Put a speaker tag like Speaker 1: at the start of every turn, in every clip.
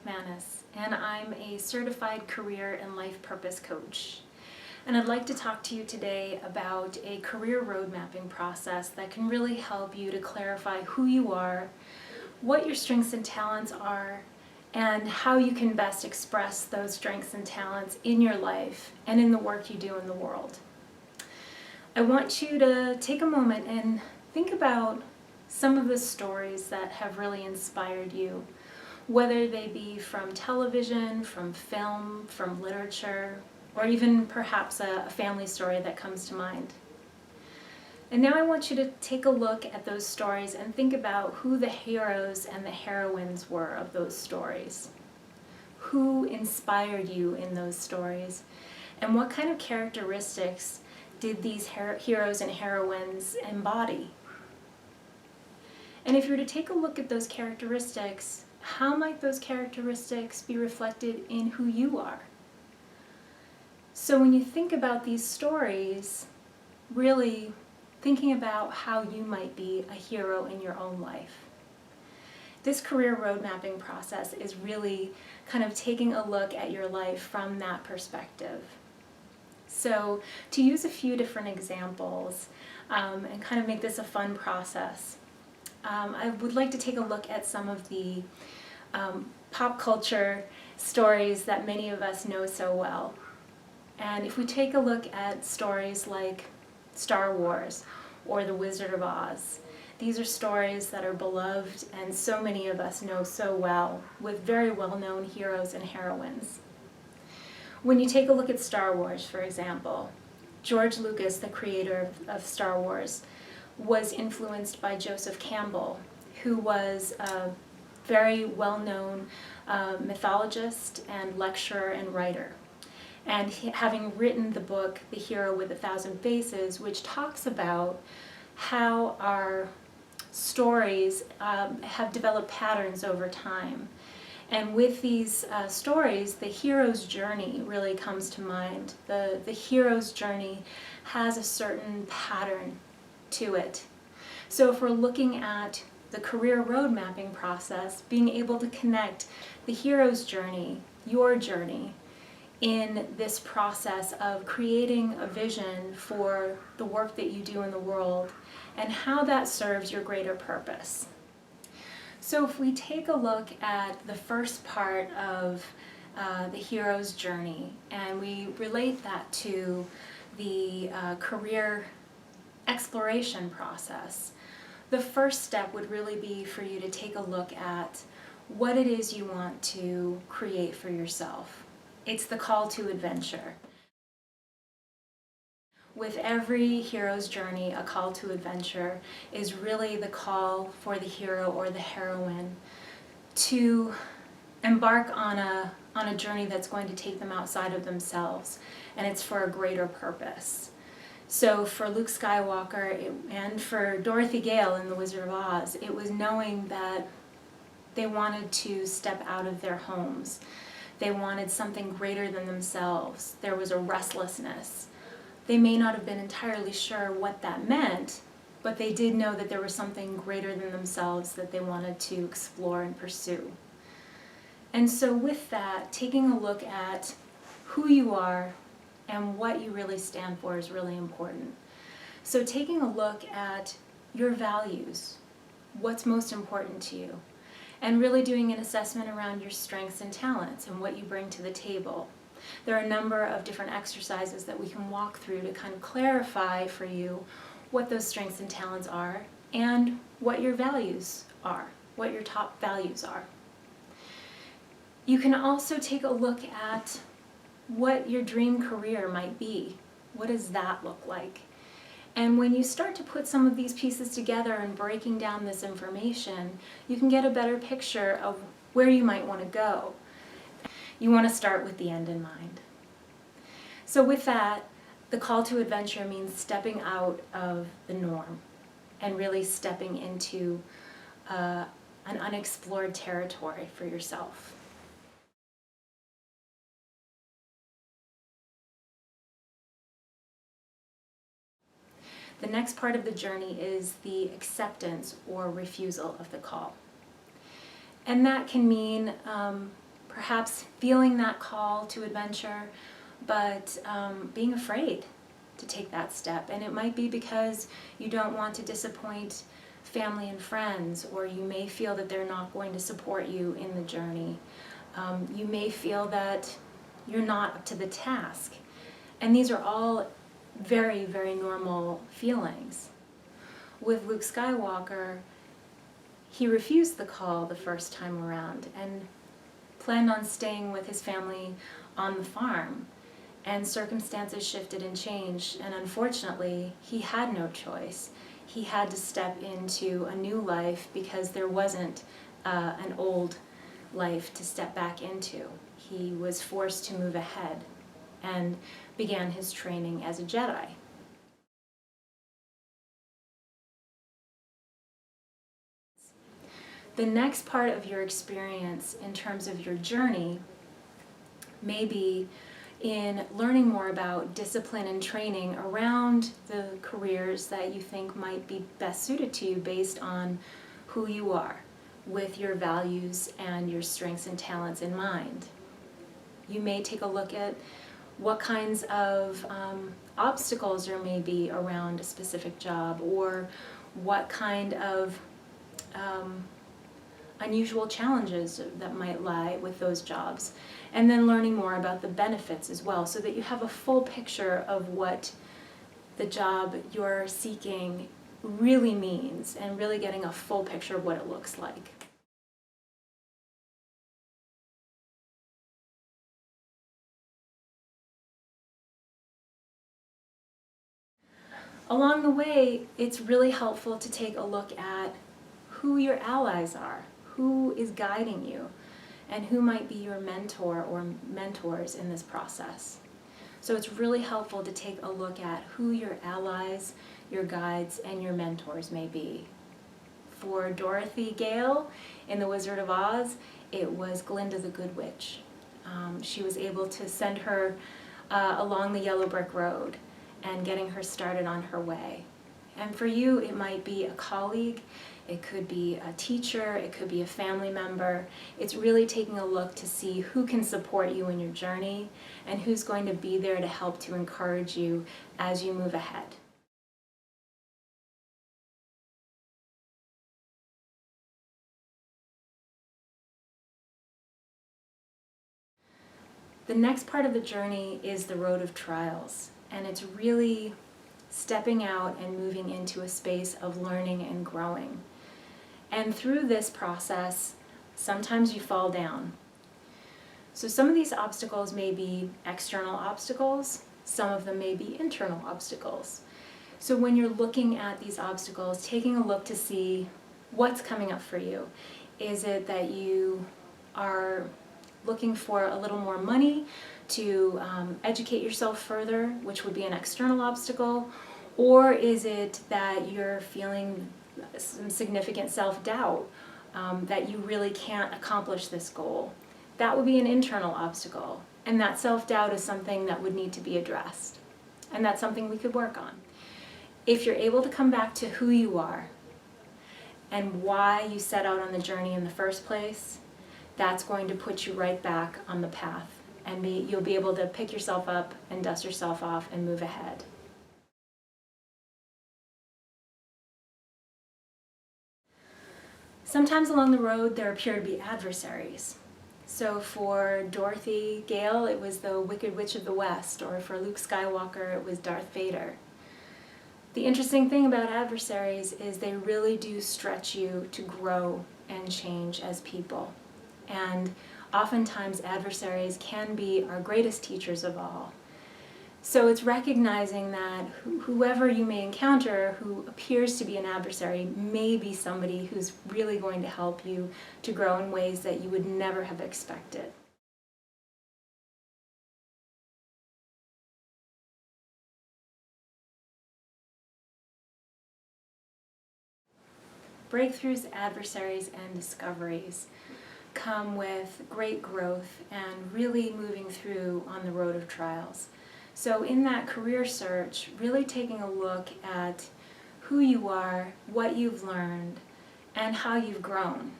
Speaker 1: McManus, and I'm a certified career and life purpose coach. And I'd like to talk to you today about a career road mapping process that can really help you to clarify who you are, what your strengths and talents are, and how you can best express those strengths and talents in your life and in the work you do in the world. I want you to take a moment and think about some of the stories that have really inspired you, whether they be from television, from film, from literature, or even perhaps a family story that comes to mind. And now I want you to take a look at those stories and think about who the heroes and the heroines were of those stories. Who inspired you in those stories? And what kind of characteristics did these heroes and heroines embody? And if you were to take a look at those characteristics, how might those characteristics be reflected in who you are? So when you think about these stories, really thinking about how you might be a hero in your own life. This career road mapping process is really kind of taking a look at your life from that perspective. So to use a few different examples and kind of make this a fun process, I would like to take a look at some of the pop culture stories that many of us know so well. And if we take a look at stories like Star Wars or The Wizard of Oz, these are stories that are beloved and so many of us know so well, with very well-known heroes and heroines. When you take a look at Star Wars, for example, George Lucas, the creator of Star Wars, was influenced by Joseph Campbell, who was a very well-known mythologist and lecturer and writer. And having written the book, The Hero with a Thousand Faces, which talks about how our stories have developed patterns over time. And with these stories, the hero's journey really comes to mind. The hero's journey has a certain pattern to it. So if we're looking at the career road mapping process, being able to connect the hero's journey, your journey, in this process of creating a vision for the work that you do in the world and how that serves your greater purpose. So if we take a look at the first part of the hero's journey and we relate that to the career exploration process, the first step would really be for you to take a look at what it is you want to create for yourself. It's the call to adventure. With every hero's journey, a call to adventure is really the call for the hero or the heroine to embark on a journey that's going to take them outside of themselves, and it's for a greater purpose. So for Luke Skywalker and for Dorothy Gale in The Wizard of Oz, it was knowing that they wanted to step out of their homes. They wanted something greater than themselves. There was a restlessness. They may not have been entirely sure what that meant, but they did know that there was something greater than themselves that they wanted to explore and pursue. And so with that, taking a look at who you are and what you really stand for is really important. So taking a look at your values, what's most important to you, and really doing an assessment around your strengths and talents and what you bring to the table. There are a number of different exercises that we can walk through to kind of clarify for you what those strengths and talents are and what your values are, what your top values are. You can also take a look at what your dream career might be. What does that look like? And when you start to put some of these pieces together and breaking down this information, you can get a better picture of where you might want to go. You want to start with the end in mind. So with that, the call to adventure means stepping out of the norm and really stepping into an unexplored territory for yourself. The next part of the journey is the acceptance or refusal of the call. And that can mean perhaps feeling that call to adventure, but being afraid to take that step. And it might be because you don't want to disappoint family and friends, or you may feel that they're not going to support you in the journey. You may feel that you're not up to the task. And these are all very, very normal feelings. With Luke Skywalker, he refused the call the first time around and planned on staying with his family on the farm. And circumstances shifted and changed, and unfortunately, he had no choice. He had to step into a new life because there wasn't an old life to step back into. He was forced to move ahead and began his training as a Jedi. The next part of your experience in terms of your journey may be in learning more about discipline and training around the careers that you think might be best suited to you based on who you are, with your values and your strengths and talents in mind. You may take a look at what kinds of obstacles there may be around a specific job, or what kind of unusual challenges that might lie with those jobs, and then learning more about the benefits as well, so that you have a full picture of what the job you're seeking really means, and really getting a full picture of what it looks like. Along the way, it's really helpful to take a look at who your allies are, who is guiding you, and who might be your mentor or mentors in this process. So it's really helpful to take a look at who your allies, your guides, and your mentors may be. For Dorothy Gale in The Wizard of Oz, it was Glinda the Good Witch. She was able to send her along the yellow brick road and getting her started on her way. And for you, it might be a colleague, it could be a teacher, it could be a family member. It's really taking a look to see who can support you in your journey and who's going to be there to help to encourage you as you move ahead. The next part of the journey is the road of trials, and it's really stepping out and moving into a space of learning and growing. And through this process, sometimes you fall down. So some of these obstacles may be external obstacles, some of them may be internal obstacles. So when you're looking at these obstacles, taking a look to see what's coming up for you. Is it that you are looking for a little more money to educate yourself further, which would be an external obstacle? Or is it that you're feeling some significant self-doubt, that you really can't accomplish this goal? That would be an internal obstacle. And that self-doubt is something that would need to be addressed. And that's something we could work on. If you're able to come back to who you are and why you set out on the journey in the first place, that's going to put you right back on the path. And you'll be able to pick yourself up and dust yourself off and move ahead. Sometimes along the road there appear to be adversaries. So for Dorothy Gale, it was the Wicked Witch of the West, or for Luke Skywalker, it was Darth Vader. The interesting thing about adversaries is they really do stretch you to grow and change as people. And oftentimes adversaries can be our greatest teachers of all. So it's recognizing that whoever you may encounter who appears to be an adversary may be somebody who's really going to help you to grow in ways that you would never have expected. Breakthroughs, adversaries, and discoveries come with great growth and really moving through on the road of trials. So in that career search, really taking a look at who you are, what you've learned, and how you've grown.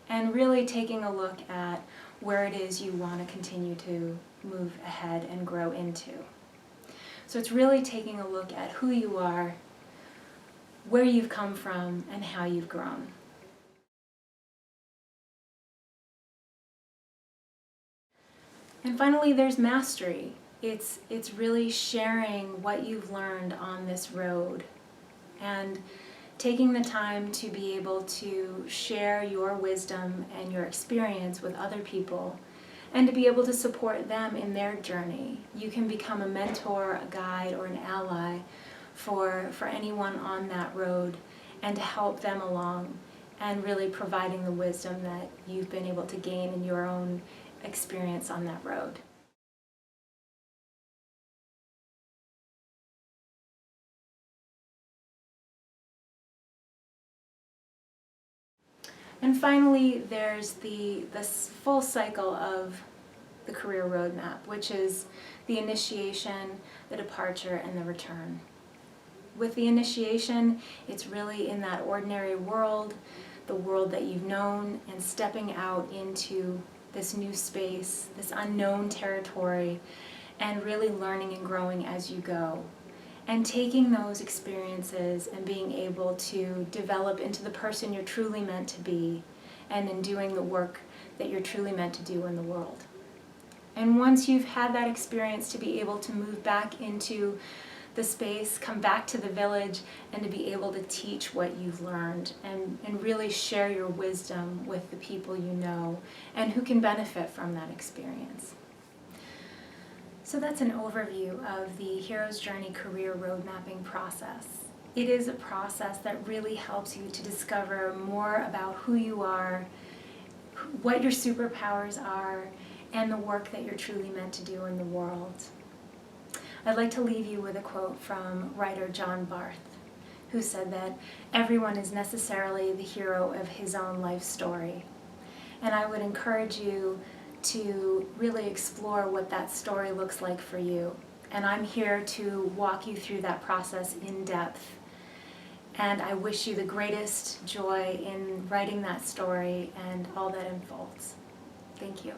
Speaker 1: And really taking a look at where it is you want to continue to move ahead and grow into. So it's really taking a look at who you are, where you've come from, and how you've grown. And finally, there's mastery. It's really sharing what you've learned on this road and taking the time to be able to share your wisdom and your experience with other people and to be able to support them in their journey. You can become a mentor, a guide, or an ally for anyone on that road and to help them along and really providing the wisdom that you've been able to gain in your own experience on that road. And finally, there's this full cycle of the career roadmap, which is the initiation, the departure, and the return. With the initiation, it's really in that ordinary world, the world that you've known, and stepping out into this new space, this unknown territory, and really learning and growing as you go. And taking those experiences and being able to develop into the person you're truly meant to be, and in doing the work that you're truly meant to do in the world. And once you've had that experience, to be able to move back into the space, come back to the village, and to be able to teach what you've learned and really share your wisdom with the people you know and who can benefit from that experience. So that's an overview of the Hero's Journey career road mapping process. It is a process that really helps you to discover more about who you are, what your superpowers are, and the work that you're truly meant to do in the world. I'd like to leave you with a quote from writer John Barth, who said that everyone is necessarily the hero of his own life story. And I would encourage you to really explore what that story looks like for you. And I'm here to walk you through that process in depth. And I wish you the greatest joy in writing that story and all that unfolds. Thank you.